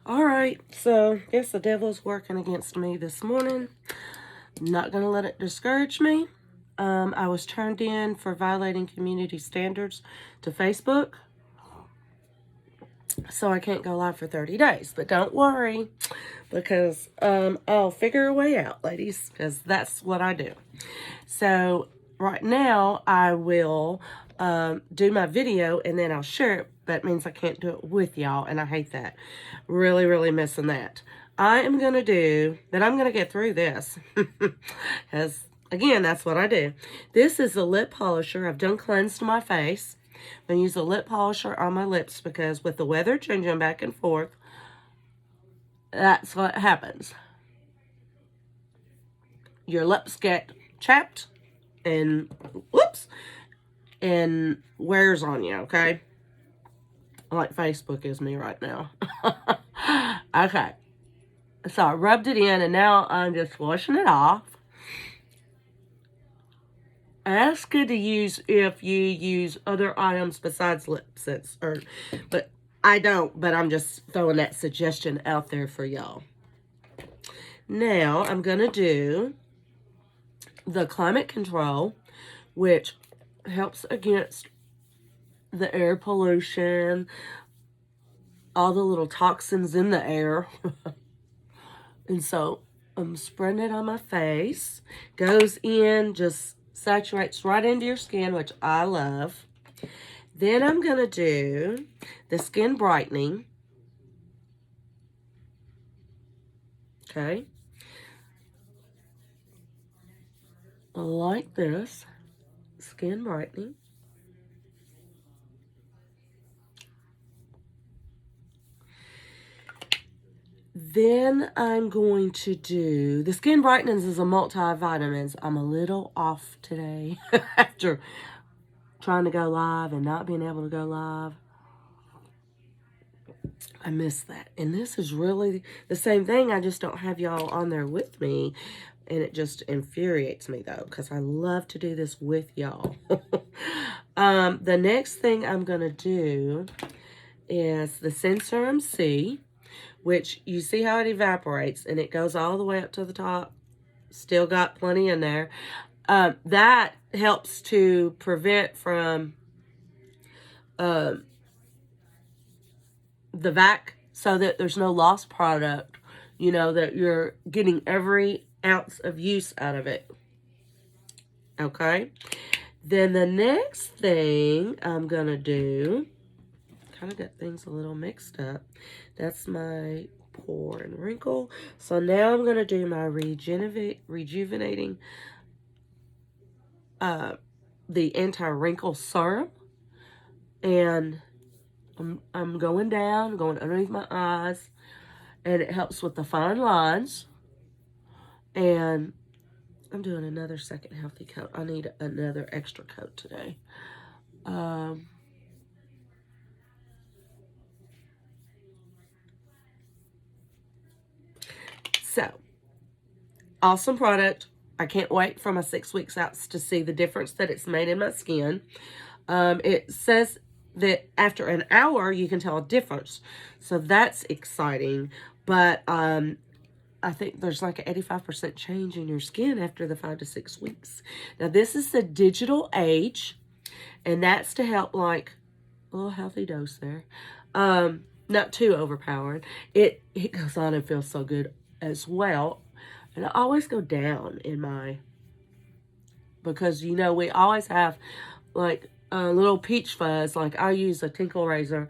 Alright, so guess the devil's working against me this morning. Not going to let it discourage me. I was turned in for violating community standards to Facebook. So I can't go live for 30 days. But don't worry, because I'll figure a way out, ladies, because that's what I do. So right now I will do my video and then I'll share it. That means I can't do it with y'all, and I hate that. Really, really missing that. I am going to do, that I'm going to get through this. Because, again, that's what I do. This is a lip polisher. I've done cleansed my face. I'm going to use a lip polisher on my lips because with the weather changing back and forth, that's what happens. Your lips get chapped and, whoops, and wears on you, okay? Like Facebook is me right now. Okay. So I rubbed it in and now I'm just washing it off. And that's good to use if you use other items besides lipsticks. But I don't, but I'm just throwing that suggestion out there for y'all. Now I'm going to do the climate control, which helps against the air pollution, all the little toxins in the air. And so I'm spreading it on my face. Goes in, just saturates right into your skin, which I love. Then I'm going to do the skin brightening. Okay. Like this. Skin brightening. Then I'm going to do, the skin brightens is a multivitamins. I'm a little off today after trying to go live and not being able to go live. I miss that. And this is really the same thing. I just don't have y'all on there with me. And it just infuriates me though, because I love to do this with y'all. The next thing I'm going to do is the Serum C, which you see how it evaporates and it goes all the way up to the top. Still got plenty in there. That helps to prevent from the vac, so that there's no lost product, you know, that you're getting every ounce of use out of it. Okay. Then the next thing I'm going to do, kind of got things a little mixed up. That's my Pore and Wrinkle. So now I'm going to do my rejuvenating, the Anti-Wrinkle Serum. And I'm going down, going underneath my eyes. And it helps with the fine lines. And I'm doing another second healthy coat. I need another extra coat today. So, awesome product. I can't wait for my 6 weeks out to see the difference that it's made in my skin. It says that after an hour, you can tell a difference. So that's exciting. But I think there's like an 85% change in your skin after the 5 to 6 weeks. Now, this is the digital age. And that's to help, like, a little healthy dose there. Not too overpowered. It goes on and feels so good as well. And I always go down in my, because, you know, we always have, like, a little peach fuzz. Like, I use a tinkle razor.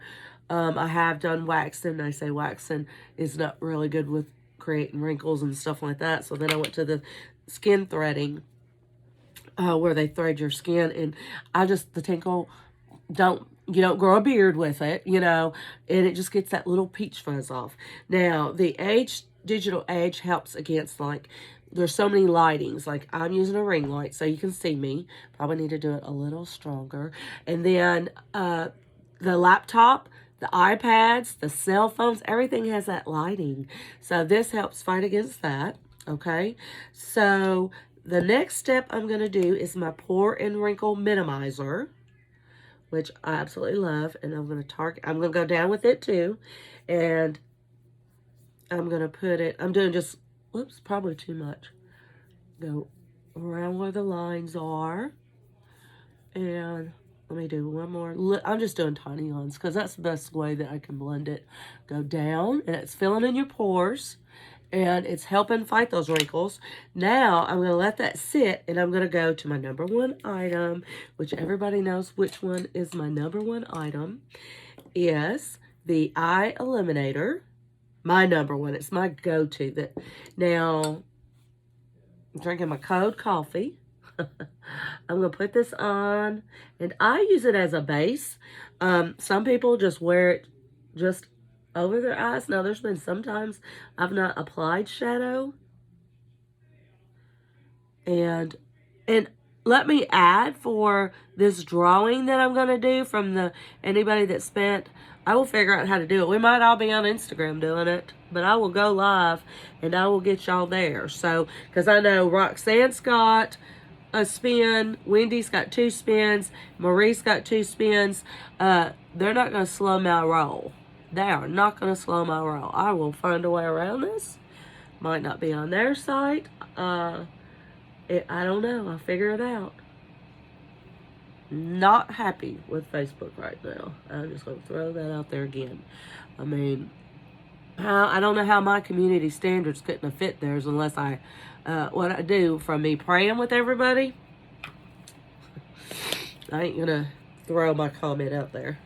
I have done waxing. They say waxing is not really good with creating wrinkles and stuff like that. So then I went to the skin threading, where they thread your skin. And I just, the tinkle, you don't grow a beard with it, you know, and it just gets that little peach fuzz off. Now, the digital age helps against, like, there's so many lightings. Like, I'm using a ring light so you can see me. Probably need to do it a little stronger. And then the laptop, the iPads, the cell phones, everything has that lighting. So this helps fight against that, okay? So the next step I'm going to do is my Pore and Wrinkle Minimizer, which I absolutely love. And I'm going to go down with it too. And I'm going to put it, I'm doing just, whoops, probably too much. Go around where the lines are. And let me do one more. I'm just doing tiny lines because that's the best way that I can blend it. Go down, and it's filling in your pores, and it's helping fight those wrinkles. Now, I'm going to let that sit, and I'm going to go to my number one item, which everybody knows which one is my number one item, is the Eye Eliminator. My number one. It's my go-to. Now, I'm drinking my cold coffee. I'm going to put this on, and I use it as a base. Some people just wear it just over their eyes. Now, there's been sometimes I've not applied shadow. And let me add for this drawing that I'm going to do from anybody that spent, I will figure out how to do it. We might all be on Instagram doing it, but I will go live, and I will get y'all there. So, because I know Roxanne's got a spin, Wendy's got 2 spins, Marie's got 2 spins. They're not going to slow my roll. They are not going to slow my roll. I will find a way around this. Might not be on their site. I don't know. I'll figure it out. Not happy with Facebook right now. I'm just going to throw that out there again. I mean, I don't know how my community standards couldn't have fit theirs unless what I do from me praying with everybody. I ain't going to throw my comment out there.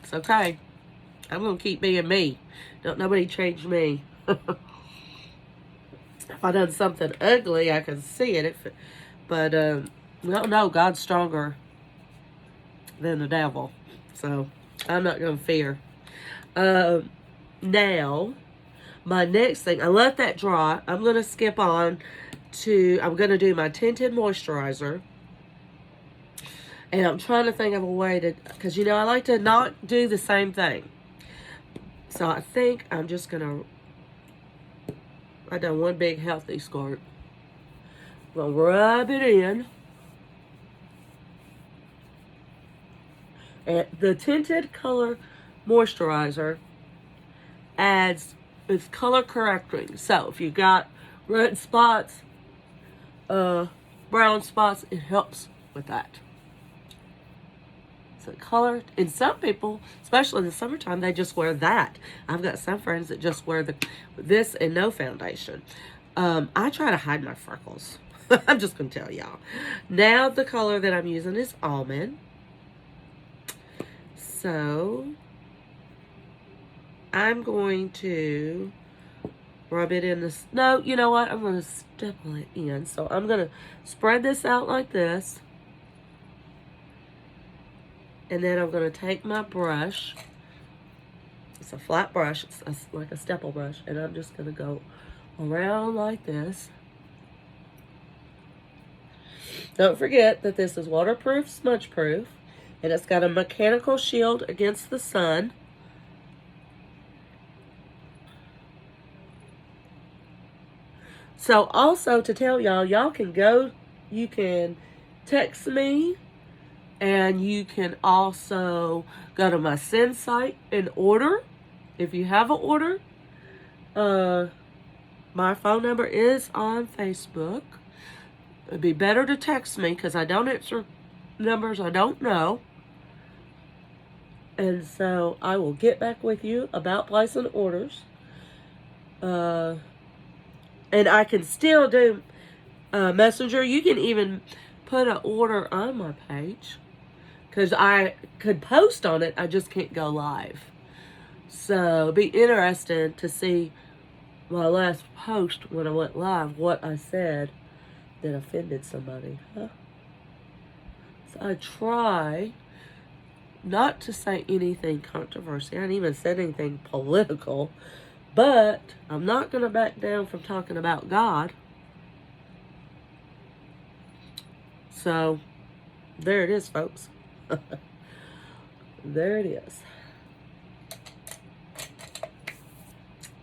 It's okay. I'm going to keep being me. Don't nobody change me. If I done something ugly, I can see it. But, no, God's stronger than the devil. So, I'm not going to fear. Now, my next thing, I let that dry. I'm going to skip on to, I'm going to do my tinted moisturizer. And I'm trying to think of a way to, because, you know, I like to not do the same thing. So I think I'm just going to, I done one big healthy squirt. I'm going to rub it in. And the tinted color moisturizer adds, it's color correcting. So if you got red spots, brown spots, it helps with that. So color, and some people, especially in the summertime, they just wear that. I've got some friends that just wear this and no foundation. I try to hide my freckles. I'm just going to tell y'all. Now the color that I'm using is almond. So I'm going to rub it in this. No, you know what? I'm going to stipple it in. So I'm going to spread this out like this. And then I'm going to take my brush. It's a flat brush. It's like a stipple brush. And I'm just going to go around like this. Don't forget that this is waterproof, smudge proof. And it's got a mechanical shield against the sun. So also to tell y'all, y'all can go, you can text me. And you can also go to my send site and order. If you have an order, my phone number is on Facebook. It'd be better to text me because I don't answer numbers I don't know. And so I will get back with you about placing orders. And I can still do Messenger. You can even put an order on my page. Because I could post on it, I just can't go live. So it'd be interesting to see my last post when I went live, what I said that offended somebody. Huh? So I try not to say anything controversial. I haven't even said anything political. But I'm not going to back down from talking about God. So there it is, folks. There it is.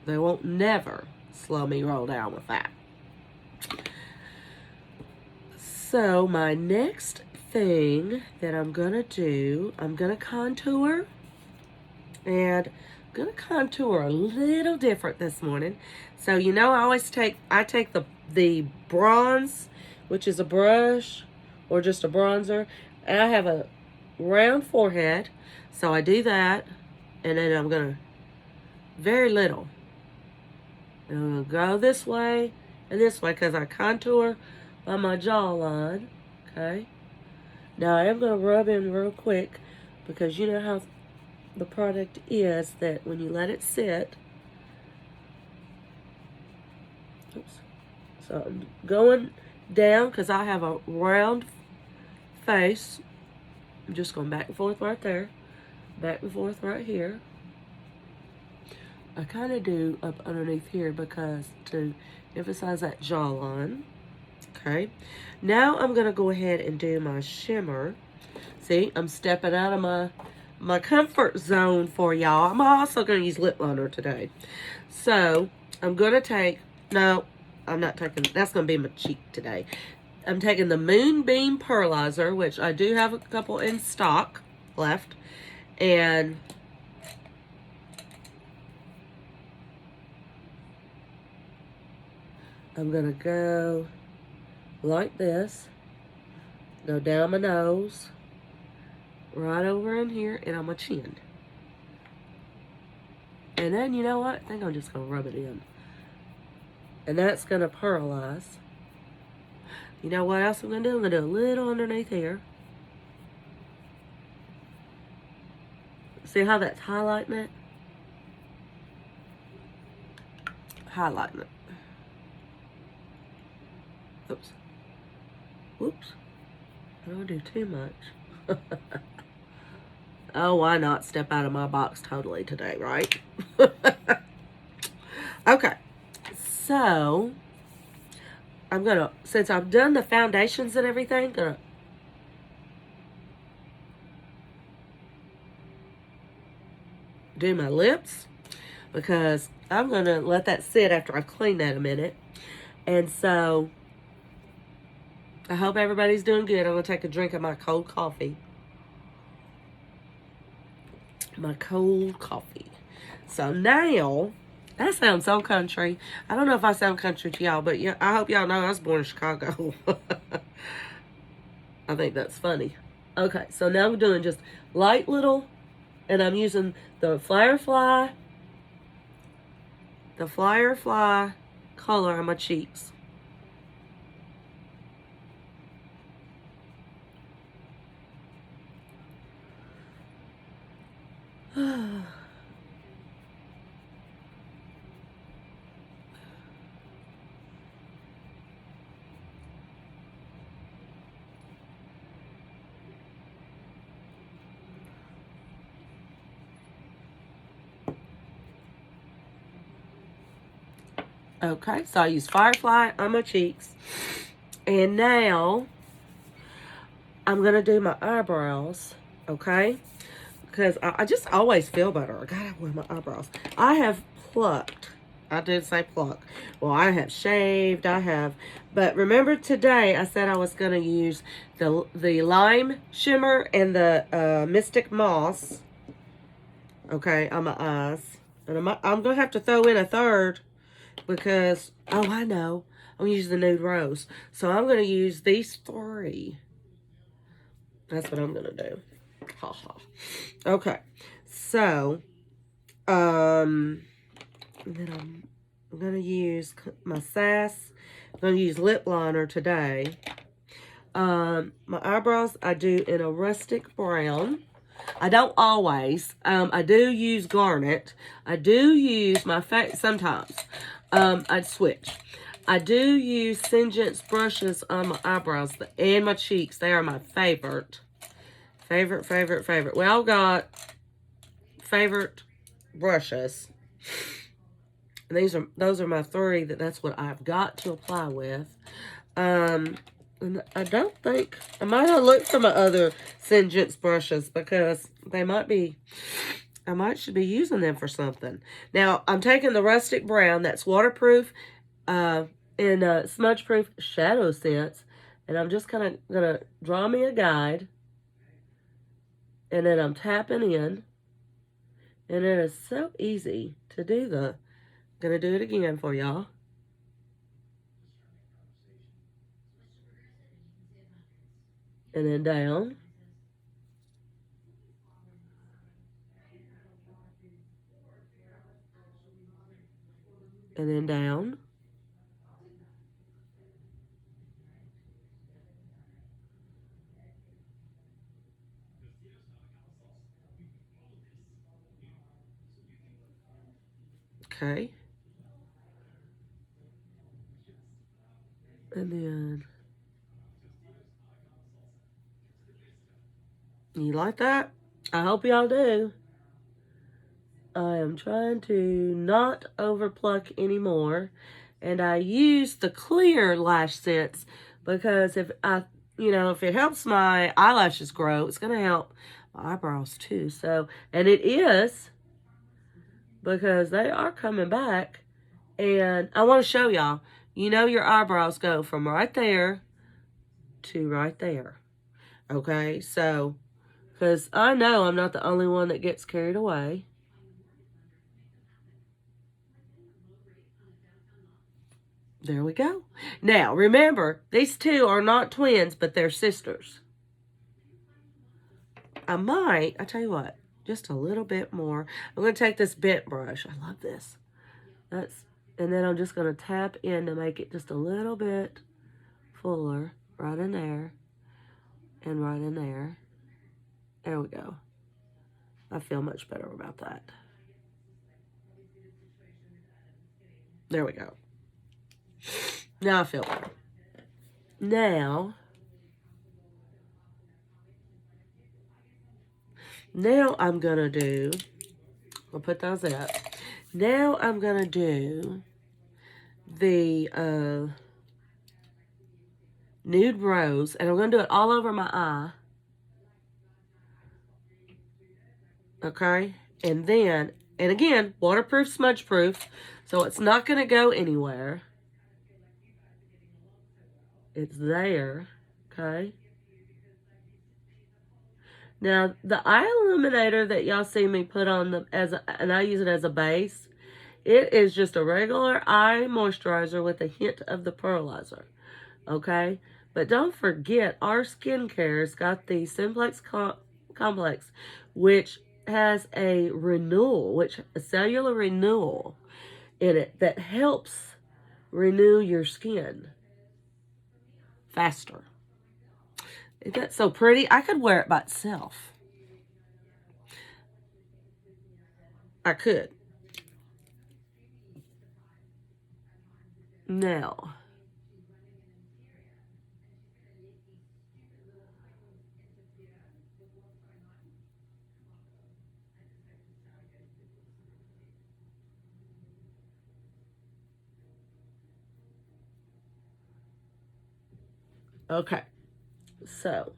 They won't never slow me roll down with that. So my next thing that I'm going to do, I'm going to contour. And Gonna contour a little different this morning. So you know I take the bronze, which is a brush or just a bronzer, and I have a round forehead. So I do that, and then I'm gonna very little. And I'm gonna go this way and this way because I contour by my jawline. Okay. Now I am gonna rub in real quick because you know how the product is that when you let it sit. Oops. So I'm going down because I have a round face. I'm just going back and forth right there. Back and forth right here. I kind of do up underneath here because to emphasize that jawline. Okay. Now I'm going to go ahead and do my shimmer. See, I'm stepping out of my comfort zone for y'all. I'm also going to use lip liner today. So I'm going to take, no, I'm not taking, that's going to be my cheek today. I'm taking the Moonbeam Pearlizer, which I do have a couple in stock left. And I'm going to go like this. Go down my nose. Right over in here and on my chin. And then, you know what? I think I'm just going to rub it in. And that's going to pearlize. You know what else I'm going to do? I'm going to do a little underneath here. See how that's highlighting it? Highlighting it. Oops. Whoops. I don't do too much. Oh, why not step out of my box totally today, right? Okay. So, I'm going to, since I've done the foundations and everything, going to do my lips because I'm going to let that sit after I've cleaned that a minute. And so, I hope everybody's doing good. I'm going to take a drink of my cold coffee. My cold coffee. So now, that sounds so country. I don't know if I sound country to y'all, but yeah, I hope y'all know I was born in Chicago. I think that's funny. Okay, so now I'm doing just light little, and I'm using the Firefly color on my cheeks. Okay, so I use Firefly on my cheeks. And now, I'm going to do my eyebrows, okay? Because I just always feel better. I gotta wear my eyebrows. I have plucked. I did say pluck. Well, I have shaved. I have. But remember today, I said I was going to use the Lime Shimmer and the Mystic Moss, okay, on my eyes. And I'm going to have to throw in a third because, oh, I know. I'm going to use the Nude Rose. So I'm going to use these three. That's what I'm going to do. Ha ha. Okay. So, then I'm going to use my Sass. I'm going to use lip liner today. My eyebrows I do in a rustic brown. I don't always. I do use garnet. I do use my face sometimes. I'd switch. I do use Singen's brushes on my eyebrows and my cheeks. They are my favorite. Favorite. We all got favorite brushes. And those are my three. That's what I've got to apply with. And I don't think I might have looked for my other Singen's brushes because they might be. Should be using them for something. Now I'm taking the rustic brown that's waterproof, and smudge proof Shadow Sense, and I'm just kind of gonna draw me a guide. And then I'm tapping in. And it is so easy to do the, gonna do it again for y'all. And then down. And then down. Okay. And then, you like that? I hope y'all do. I am trying to not overpluck anymore. And I use the clear lash scents because if it helps my eyelashes grow, it's going to help my eyebrows too. So, and it is, because they are coming back. And I want to show y'all, your eyebrows go from right there to right there. Okay, so, because I know I'm not the only one that gets carried away. There we go. Now, remember, these two are not twins, but they're sisters. I tell you what, just a little bit more. I'm going to take this bent brush. I love this. And then I'm just going to tap in to make it just a little bit fuller. Right in there. And right in there. There we go. I feel much better about that. There we go. Now I feel better. Now I'm going to do, I'll put those up. Now I'm going to do the Nude Rose, and I'm going to do it all over my eye. Okay? And then, and again, waterproof, smudge proof, so it's not going to go anywhere. It's there. Okay? Now, the eye illuminator that y'all see me put on and I use it as a base, it is just a regular eye moisturizer with a hint of the pearlizer. Okay? But don't forget, our skincare has got the Simplex Complex, which has a cellular renewal in it that helps renew your skin faster. Isn't that so pretty? I could wear it by itself. I could. Now, okay. So,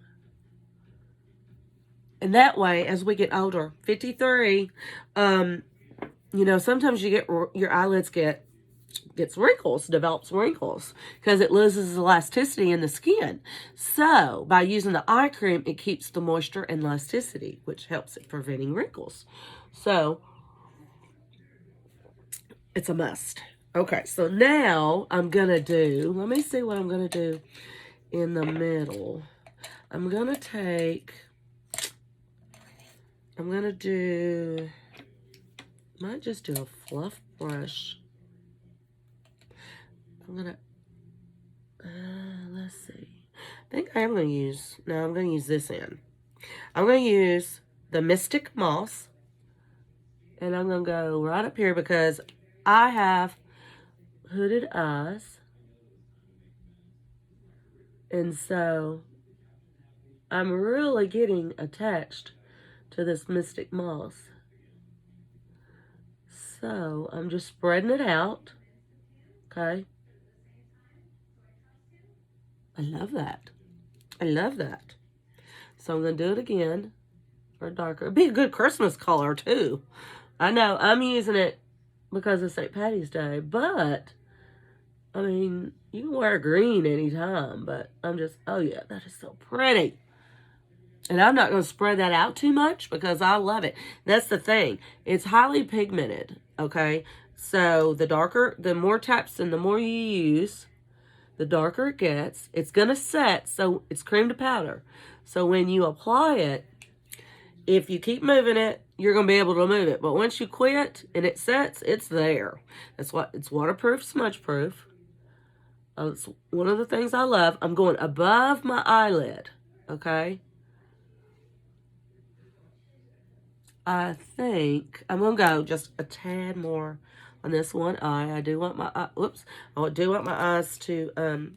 and that way, as we get older, 53, sometimes your eyelids gets wrinkles, develops wrinkles, because it loses elasticity in the skin. So, by using the eye cream, it keeps the moisture and elasticity, which helps it preventing wrinkles. So, it's a must. Okay, so now I'm going to do, let me see what I'm going to do in the middle. I'm going to do, might just do a fluff brush. I'm going to, let's see. I think I'm going to use this end. I'm going to use the Mystic Moss. And I'm going to go right up here because I have hooded eyes. And so I'm really getting attached to this Mystic Moss. So I'm just spreading it out. Okay. I love that. I love that. So I'm going to do it again for darker. It'd be a good Christmas color too. I know I'm using it because of St. Patty's Day, but I mean, you can wear green anytime, but I'm just, oh yeah, that is so pretty. And I'm not going to spread that out too much because I love it. That's the thing. It's highly pigmented, okay? So the more taps and the more you use, the darker it gets. It's going to set, so it's cream to powder. So when you apply it, if you keep moving it, you're going to be able to move it. But once you quit and it sets, it's there. That's what it's waterproof, smudge proof. It's one of the things I love. I'm going above my eyelid, okay? I think I'm going to go just a tad more on this one eye. I do want my I do want my eyes to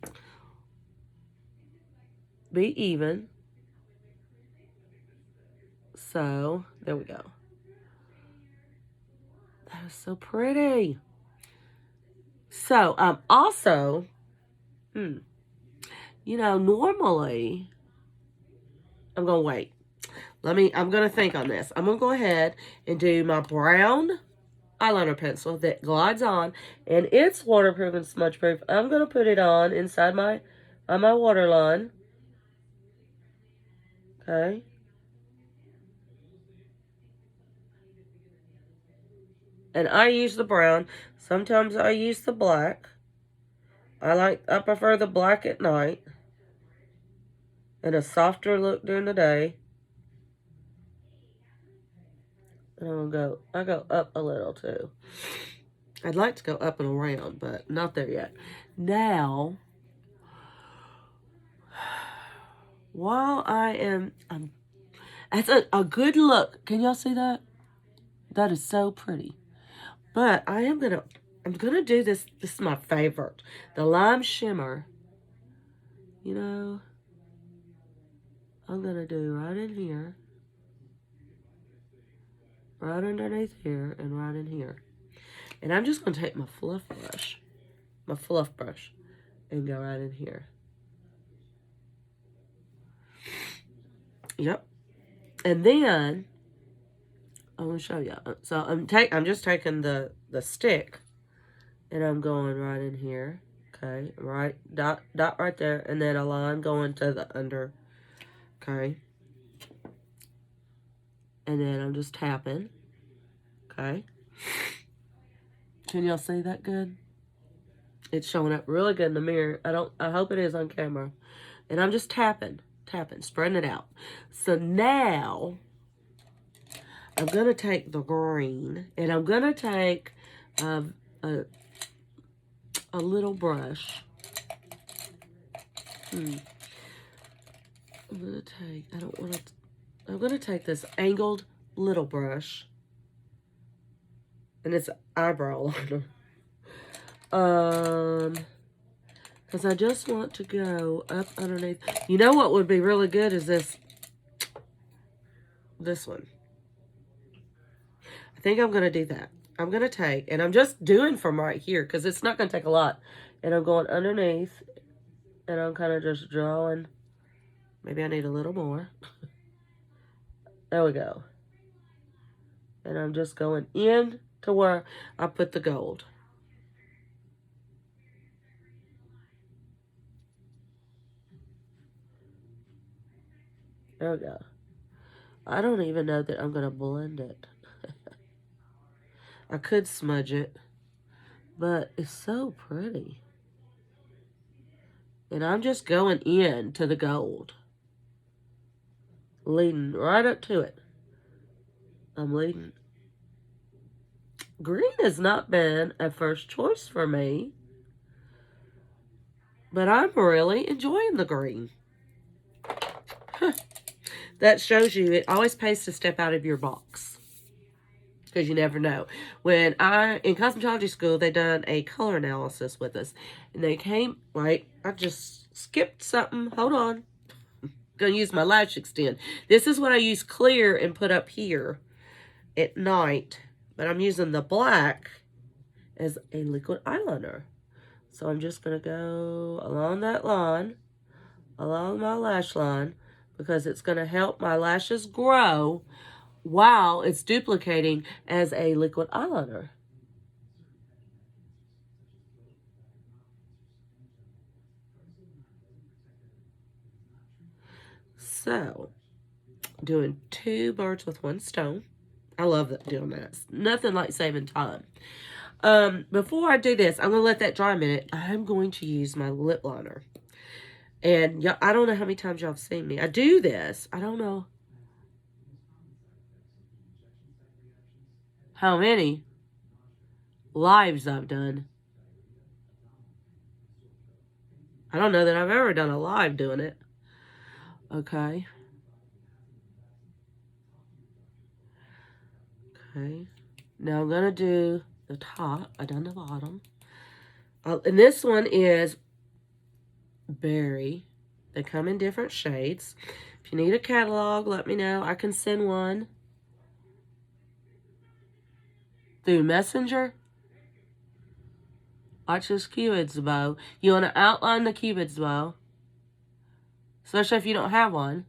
be even. So, there we go. That is so pretty. So, also, you know, normally, I'm going to wait. I'm going to think on this. I'm going to go ahead and do my brown eyeliner pencil that glides on, and it's waterproof and smudge proof. I'm going to put it on inside my waterline. Okay. And I use the brown. Sometimes I use the black. I prefer the black at night and a softer look during the day. And I go up a little too. I'd like to go up and around, but not there yet. Now, while that's a good look. Can y'all see that? That is so pretty. But I'm gonna do this. This is my favorite. The Lime Shimmer. You know, I'm gonna do right in here. Right underneath here and right in here. And I'm just gonna take my fluff brush, and go right in here. Yep. And then I'm gonna show you. So I'm just taking the stick, and I'm going right in here. Okay, right dot right there, and then a line going to the under. Okay, and then I'm just tapping. Okay, can y'all see that good? It's showing up really good in the mirror. I hope it is on camera. And I'm just tapping, spreading it out. So now I'm going to take the green, and I'm going to take a little brush. I'm going to take this angled little brush, and it's eyebrow liner. Because I just want to go up underneath. You know what would be really good is this one. I think I'm going to do that. I'm going to take, and I'm just doing from right here because it's not going to take a lot. And I'm going underneath, and I'm kind of just drawing. Maybe I need a little more. There we go. And I'm just going in to where I put the gold. There we go. I don't even know that I'm going to blend it. I could smudge it, but it's so pretty. And I'm just going in to the gold. Leading right up to it. I'm leading. Green has not been a first choice for me, but I'm really enjoying the green. That shows you it always pays to step out of your box, because you never know. When in cosmetology school, they done a color analysis with us, and they came, wait, I just skipped something. Hold on. Gonna use my lash extend. This is what I use clear and put up here at night, but I'm using the black as a liquid eyeliner. So I'm just gonna go along that line, along my lash line, because it's gonna help my lashes grow while it's duplicating as a liquid eyeliner. So doing 2 birds with 1 stone. I love that, doing that. It's nothing like saving time. Before I do this, I'm going to let that dry a minute. I'm going to use my lip liner. And I don't know how many times y'all have seen me. I do this. I don't know how many lives I've done. I don't know that I've ever done a live doing it. Okay. Okay. Now I'm going to do the top. I done the bottom. And this one is berry. They come in different shades. If you need a catalog, let me know. I can send one through Messenger. Watch this Cupid's bow. You want to outline the Cupid's bow, especially if you don't have one.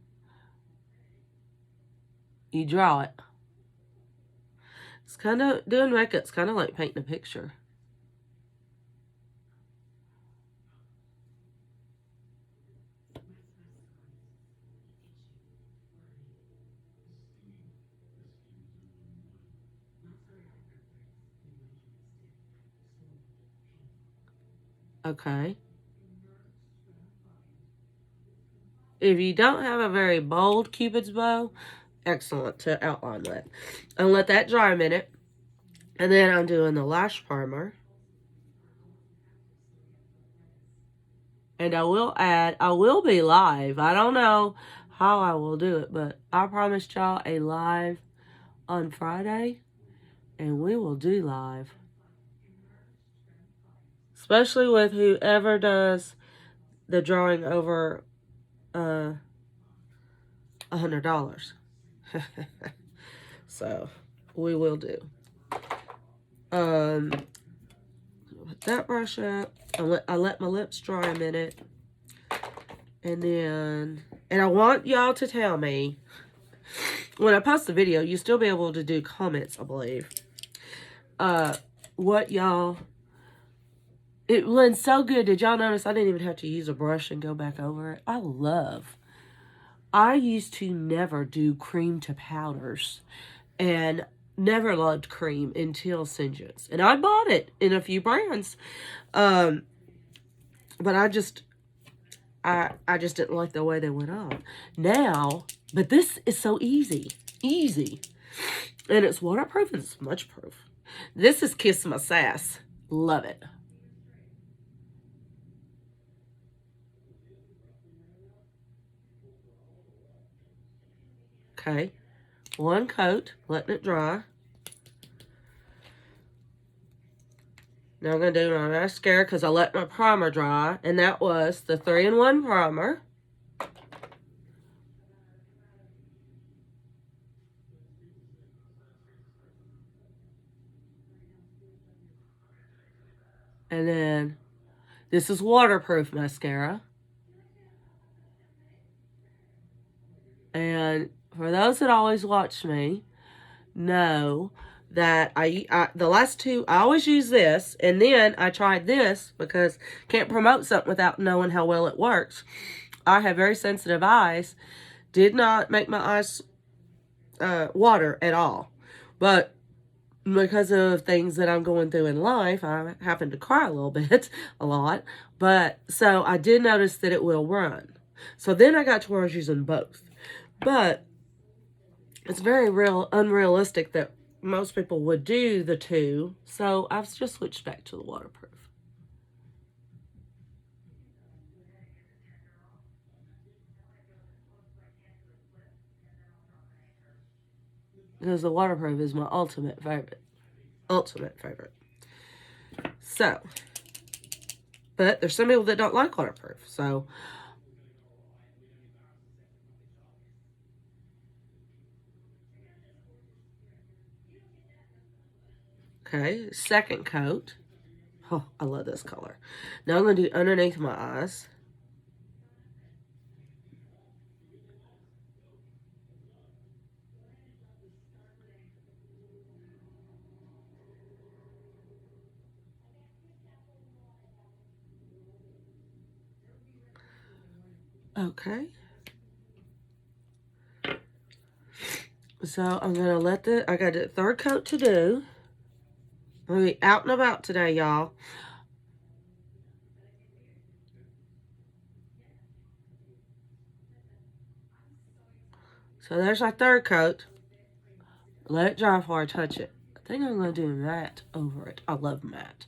You draw it. It's kind of, doing makeup, it's kind of like painting a picture. Okay. If you don't have a very bold Cupid's bow, excellent to outline with. And let that dry a minute. And then I'm doing the lash primer. And I will be live. I don't know how I will do it, but I promised y'all a live on Friday. And we will do live. Especially with whoever does the drawing over $100. So we will do. Put that brush up. I let my lips dry a minute. And I want y'all to tell me, when I post the video, you'll still be able to do comments, I believe. What y'all, it blends so good. Did y'all notice I didn't even have to use a brush and go back over it? I used to never do cream to powders and never loved cream until Singe's. And I bought it in a few brands. But I just didn't like the way they went on. Now, but this is so easy. Easy. And it's waterproof and it's smudge proof. This is Kiss My Sass. Love it. Okay. 1 coat, letting it dry. Now I'm going to do my mascara because I let my primer dry. And that was the 3-in-1 primer. And then this is waterproof mascara. And for those that always watch me, know that the last 2, I always use this. And then I tried this because can't promote something without knowing how well it works. I have very sensitive eyes. Did not make my eyes water at all. But because of things that I'm going through in life, I happen to cry a little bit, a lot. But so I did notice that it will run. So then I got to where I was using both. But it's very unrealistic that most people would do the 2. So I've just switched back to the waterproof. Because the waterproof is my ultimate favorite. Ultimate favorite. So, but there's some people that don't like waterproof. So, okay, 2nd coat. Oh, I love this color. Now I'm going to do underneath my eyes. Okay. So I'm going to let I got a third coat to do. I'm going to be out and about today, y'all. So there's our third coat. Let it dry before I touch it. I think I'm going to do matte over it. I love matte.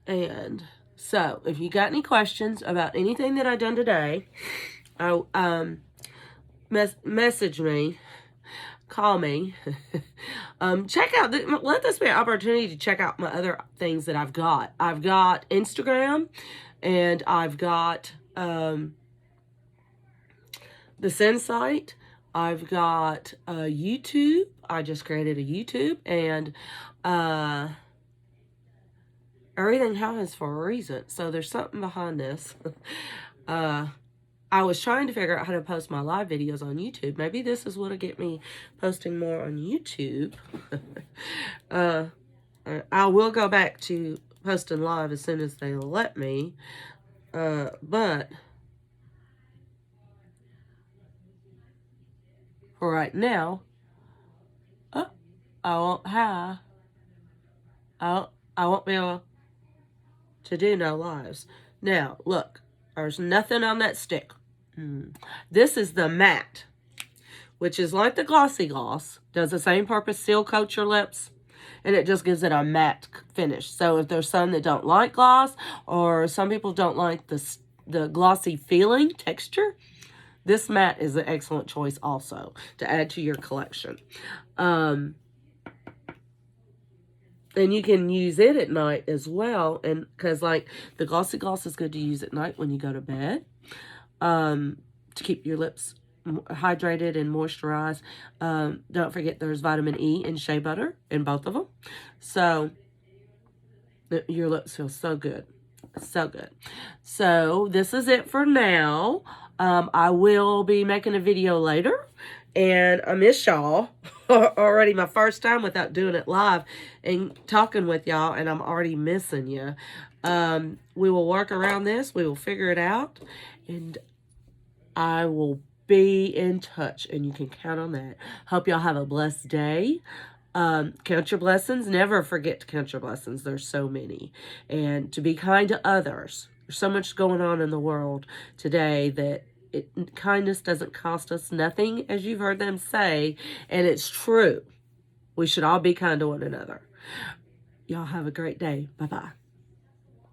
And so, if you got any questions about anything that I've done today, message me, call me. Check out, let this be an opportunity to check out my other things that I've got. I've got Instagram, and I've got the Sin site. I've got YouTube. I just created a YouTube, and everything happens for a reason. So there's something behind this. I was trying to figure out how to post my live videos on YouTube. Maybe this is what'll get me posting more on YouTube. I will go back to posting live as soon as they let me. But for right now, I won't be able to do no lives. Now, look, there's nothing on that stick. This is the matte, which is like the glossy gloss. Does the same purpose, seal coat your lips, and it just gives it a matte finish. So if there's some that don't like gloss, or some people don't like the glossy feeling, texture, this matte is an excellent choice also to add to your collection. And you can use it at night as well. And because like the glossy gloss is good to use at night when you go to bed. To keep your lips hydrated and moisturized. Don't forget there's vitamin E in shea butter in both of them. So your lips feel so good. So good. So this is it for now. I will be making a video later. And I miss y'all. Already my first time without doing it live and talking with y'all, and I'm already missing you. We will work around this. We will figure it out. And I will be in touch, and you can count on that. Hope y'all have a blessed day. Count your blessings. Never forget to count your blessings. There's so many. And to be kind to others. There's so much going on in the world today that kindness doesn't cost us nothing, as you've heard them say, and it's true. We should all be kind to one another. Y'all have a great day. Bye-bye.